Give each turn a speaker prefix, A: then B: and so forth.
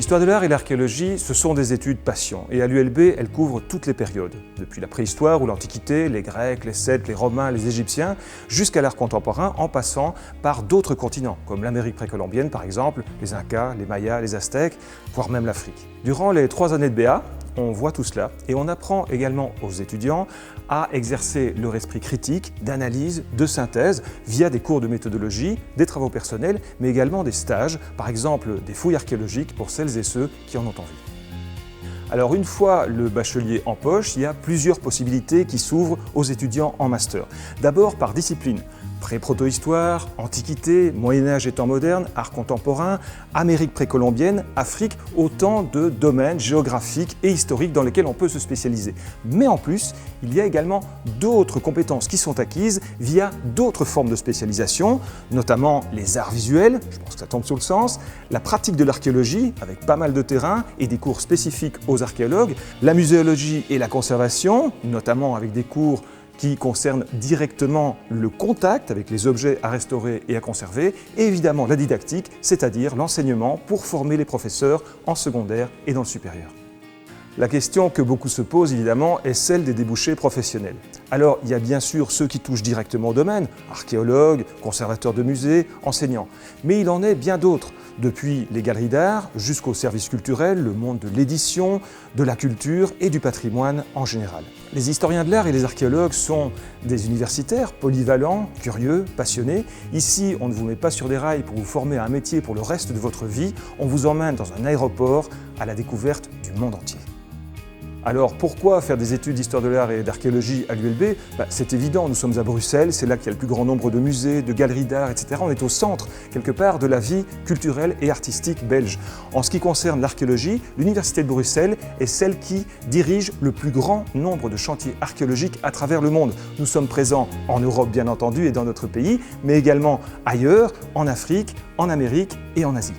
A: L'histoire de l'art et l'archéologie, ce sont des études passion, et à l'ULB, elles couvrent toutes les périodes, depuis la préhistoire ou l'Antiquité, les Grecs, les Celtes, les Romains, les Égyptiens, jusqu'à l'art contemporain, en passant par d'autres continents, comme l'Amérique précolombienne par exemple, les Incas, les Mayas, les Aztèques, voire même l'Afrique. Durant les 3 années de BA, on voit tout cela et on apprend également aux étudiants à exercer leur esprit critique, d'analyse, de synthèse via des cours de méthodologie, des travaux personnels, mais également des stages, par exemple des fouilles archéologiques pour celles et ceux qui en ont envie. Alors une fois le bachelier en poche, il y a plusieurs possibilités qui s'ouvrent aux étudiants en master. D'abord par discipline. Pré-protohistoire, Antiquité, Moyen-Âge et temps moderne, art contemporain, Amérique précolombienne, Afrique, autant de domaines géographiques et historiques dans lesquels on peut se spécialiser. Mais en plus, il y a également d'autres compétences qui sont acquises via d'autres formes de spécialisation, notamment les arts visuels, je pense que ça tombe sur le sens, la pratique de l'archéologie avec pas mal de terrain et des cours spécifiques aux archéologues, la muséologie et la conservation, notamment avec des cours qui concerne directement le contact avec les objets à restaurer et à conserver, et évidemment la didactique, c'est-à-dire l'enseignement pour former les professeurs en secondaire et dans le supérieur. La question que beaucoup se posent évidemment est celle des débouchés professionnels. Alors il y a bien sûr ceux qui touchent directement au domaine, archéologues, conservateurs de musées, enseignants, mais il en est bien d'autres. Depuis les galeries d'art jusqu'au service culturel, le monde de l'édition, de la culture et du patrimoine en général. Les historiens de l'art et les archéologues sont des universitaires polyvalents, curieux, passionnés. Ici, on ne vous met pas sur des rails pour vous former à un métier pour le reste de votre vie, on vous emmène dans un aéroport à la découverte du monde entier. Alors pourquoi faire des études d'histoire de l'art et d'archéologie à l'ULB? C'est évident, nous sommes à Bruxelles, c'est là qu'il y a le plus grand nombre de musées, de galeries d'art, etc. On est au centre, quelque part, de la vie culturelle et artistique belge. En ce qui concerne l'archéologie, l'Université de Bruxelles est celle qui dirige le plus grand nombre de chantiers archéologiques à travers le monde. Nous sommes présents en Europe, bien entendu, et dans notre pays, mais également ailleurs, en Afrique, en Amérique et en Asie.